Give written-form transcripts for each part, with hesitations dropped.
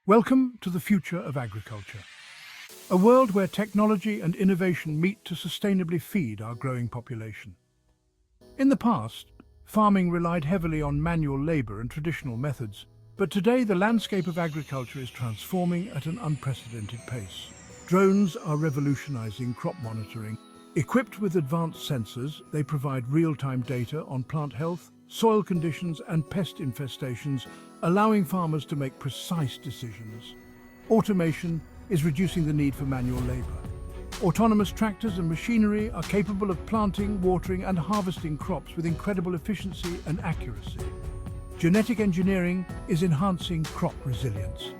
Welcome to the future of agriculture, a world where technology and innovation meet to sustainably feed our growing population. In the past, farming relied heavily on manual labor and traditional methods, but today the landscape of agriculture is transforming at an unprecedented pace. Drones are revolutionizing crop monitoring. Equipped with advanced sensors, they provide real-time data on plant health, soil conditions and pest infestations, allowing farmers to make precise decisions. Automation is reducing the need for manual labor. Autonomous tractors and machinery are capable of planting, watering and harvesting crops with incredible efficiency and accuracy. Genetic engineering is enhancing crop resilience.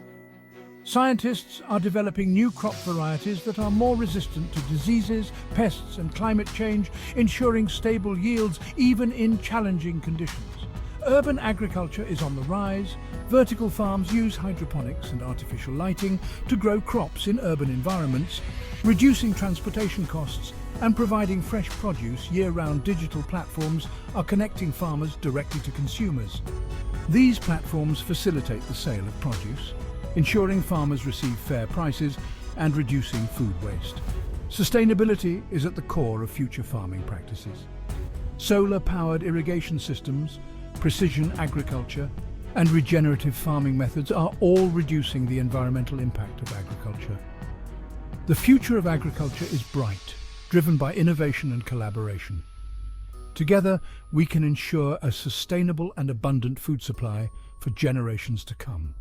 Scientists are developing new crop varieties that are more resistant to diseases, pests and climate change, ensuring stable yields even in challenging conditions. Urban agriculture is on the rise. Vertical farms use hydroponics and artificial lighting to grow crops in urban environments, reducing transportation costs and providing fresh produce year-round. Digital platforms are connecting farmers directly to consumers. These platforms facilitate the sale of produce, ensuring farmers receive fair prices and reducing food waste. Sustainability is at the core of future farming practices. Solar-powered irrigation systems, precision agriculture, and regenerative farming methods are all reducing the environmental impact of agriculture. The future of agriculture is bright, driven by innovation and collaboration. Together, we can ensure a sustainable and abundant food supply for generations to come.